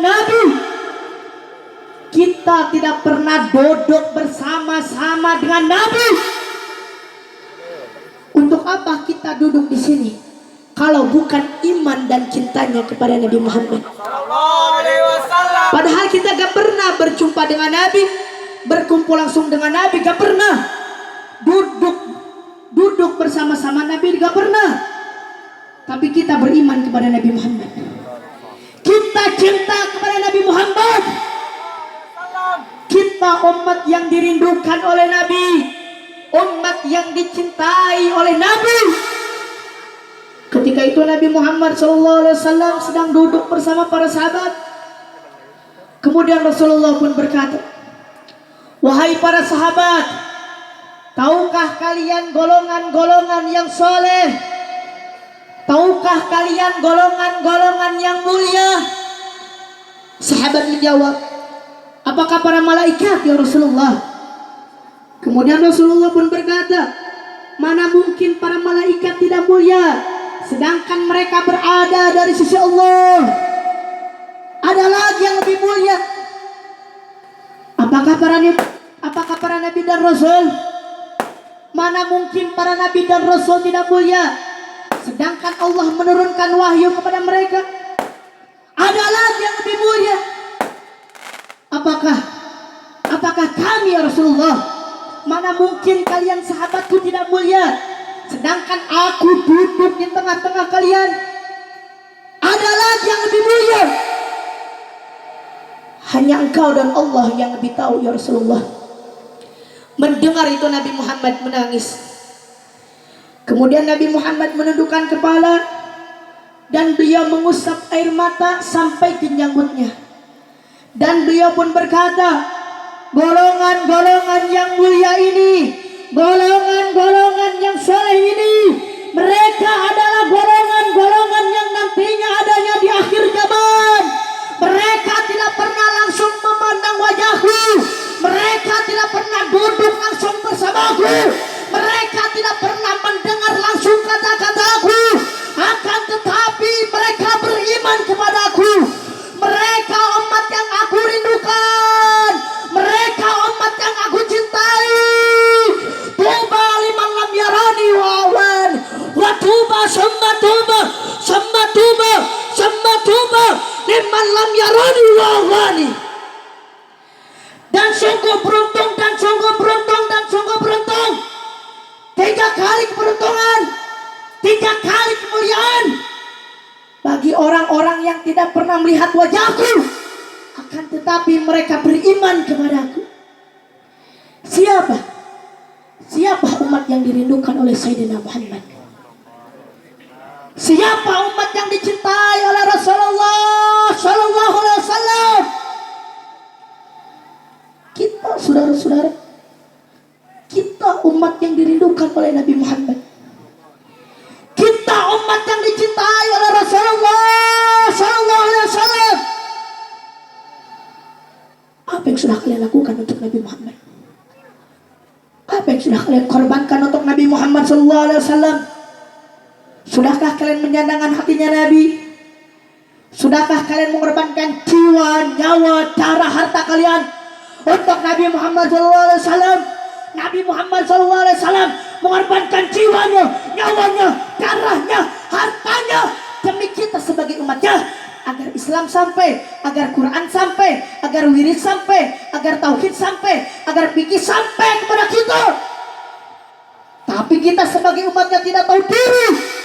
Nabi. Kita tidak pernah duduk bersama-sama dengan Nabi. Untuk apa kita duduk di sini kalau bukan iman dan cintanya kepada Nabi Muhammad? Padahal kita gak pernah berjumpa dengan Nabi, berkumpul langsung dengan Nabi, gak pernah duduk bersama-sama Nabi, gak pernah. Tapi kita beriman kepada Nabi Muhammad. Kita cinta kepada Nabi Muhammad. Kita umat yang dirindukan oleh Nabi, umat yang dicintai oleh Nabi. Ketika itu Nabi Muhammad SAW sedang duduk bersama para sahabat. Kemudian Rasulullah pun berkata, "Wahai para sahabat, tahukah kalian golongan-golongan yang soleh? Tahukah kalian golongan-golongan yang mulia?" Sahabat menjawab, "Apakah para malaikat ya Rasulullah?" Kemudian Rasulullah pun berkata, "Mana mungkin para malaikat tidak mulia, sedangkan mereka berada dari sisi Allah. Ada lagi yang lebih mulia. Apakah para nabi dan rasul? Mana mungkin para nabi dan rasul tidak mulia, sedangkan Allah menurunkan wahyu kepada mereka. Ada lagi yang lebih mulia. Apakah kami ya Rasulullah? Mana mungkin kalian sahabatku tidak mulia, sedangkan aku duduk di tengah-tengah kalian. Ada lagi yang lebih mulia. Hanya engkau dan Allah yang lebih tahu ya Rasulullah." Mendengar itu Nabi Muhammad menangis. Kemudian Nabi Muhammad menundukkan kepala dan beliau mengusap air mata sampai ke janggutnya. Dan beliau pun berkata, "Golongan-golongan yang mulia ini, golongan-golongan yang soleh ini, mereka adalah golongan-golongan yang nantinya adanya di akhir zaman. Mereka tidak pernah langsung memandang wajahku, mereka tidak pernah duduk langsung bersamaku, mereka tidak pernah mendengar langsung kata-kataku, akan tetapi mereka beriman kepadaku. Mereka umat yang aku rindukan, mereka umat yang aku cintai. Tuba liman lam yarani wawan, wa tuba summa tuba summa tuba summa tuba liman lam yarani wawani." Dan sungguh beruntung, dan sungguh beruntung, dan sungguh beruntung. 3 kali keberuntungan, 3 kali kemuliaan bagi orang-orang yang tidak pernah melihat wajahku, akan tetapi mereka beriman kepadaku. Siapa umat yang dirindukan oleh Sayyidina Muhammad? Siapa umat yang dicintai oleh Rasulullah Sallallahu Alaihi Wasallam? Kita, saudara-saudara, kita umat yang dirindukan oleh Nabi Muhammad. Kita umat yang dicintai oleh Rasulullah Sallallahu Alaihi Wasallam. Apa yang sudah kalian lakukan untuk Nabi Muhammad? Apa yang sudah kalian korbankan untuk Nabi Muhammad Sallallahu Alaihi Wasallam? Sudahkah kalian menyandangkan hatinya Nabi? Sudahkah kalian mengorbankan jiwa, nyawa, darah, harta kalian untuk Nabi Muhammad SAW? Nabi Muhammad SAW mengorbankan jiwanya, nyawanya, darahnya, hartanya demi kita sebagai umatnya, agar Islam sampai, agar Quran sampai, agar wirid sampai, agar tauhid sampai, agar fikih sampai kepada kita. Tapi kita sebagai umatnya tidak tahu diri.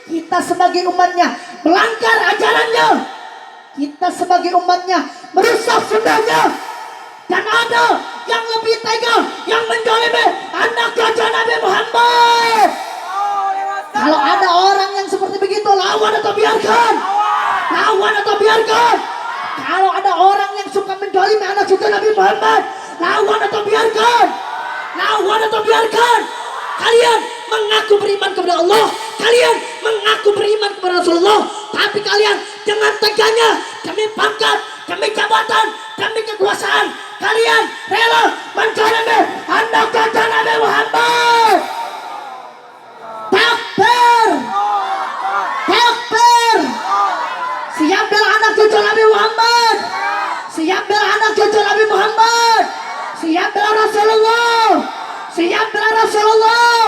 Kita sebagai umatnya melanggar ajarannya. Kita sebagai umatnya merusak sunnahnya. Dan ada yang lebih tega, yang menzalimi anak cucu Nabi Muhammad. Kalau ada orang yang seperti begitu, lawan atau biarkan. Lawan atau biarkan. Kalau ada orang yang suka menzalimi anak cucu Nabi Muhammad, lawan atau biarkan. Lawan atau biarkan. Kalian mengaku beriman kepada Allah, kalian mengaku beriman kepada Rasulullah, tapi kalian dengan teganya demi pangkat, demi jabatan, demi kekuasaan, kalian rela menzalimi anak cucu Nabi Muhammad. Takbir, takbir. Siap bela anak cucu Nabi Muhammad. siap bela Rasulullah, siap bela Rasulullah,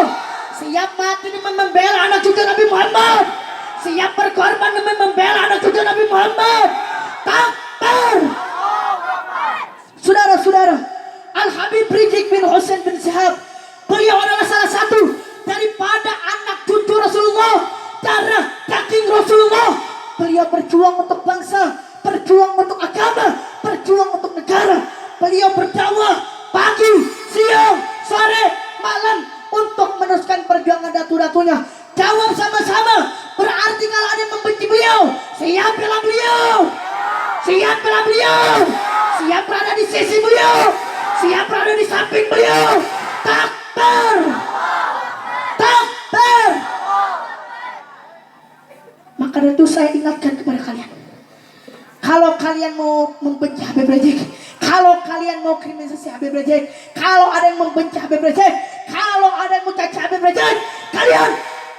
siap mati demi membela anak cucu Nabi Muhammad, siap berkorban demi membela anak cucu Nabi Muhammad. Takbir. Saudara-saudara, Al-Habib Rizik bin Husain bin Syihab, beliau adalah salah satu daripada anak cucu Rasulullah, darah daging Rasulullah. Beliau berjuang untuk bangsa, berjuang untuk agama, berjuang untuk negara. Beliau berdakwah pagi, siang, sore, malam untuk meneruskan perjuangan datu-datunya. Jawab sama-sama. Berarti kalau ada yang membenci beliau, siap bela beliau, siap bela beliau, siap berada di sisi beliau, siap berada di samping beliau. Takbir, takbir. Maka dari itu saya ingatkan kepada kalian, kalau kalian mau membenci Habib Rizik, kalau kalian mau kriminalisasi Habib Rizik, kalau ada yang membenci Habib Rizik, kalau ada yang mencaci Habib Rizik, kalian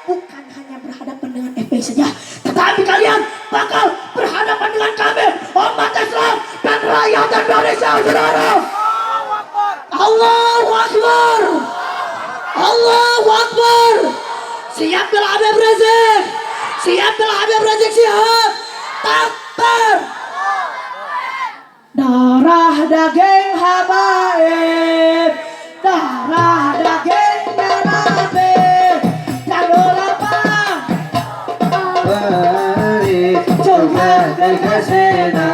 bukan hanya berhadapan dengan FPI saja, tetapi kalian bakal berhadapan dengan kami, umat Islam dan rakyat Indonesia, saudara. Allahu Akbar, Allahu Akbar. Siap bela Habib Rizik, siap bela Habib Rizik Syihab. Takbir. Darah daging habaib, darah daging Nabi, jalur apa? Coba terkasih.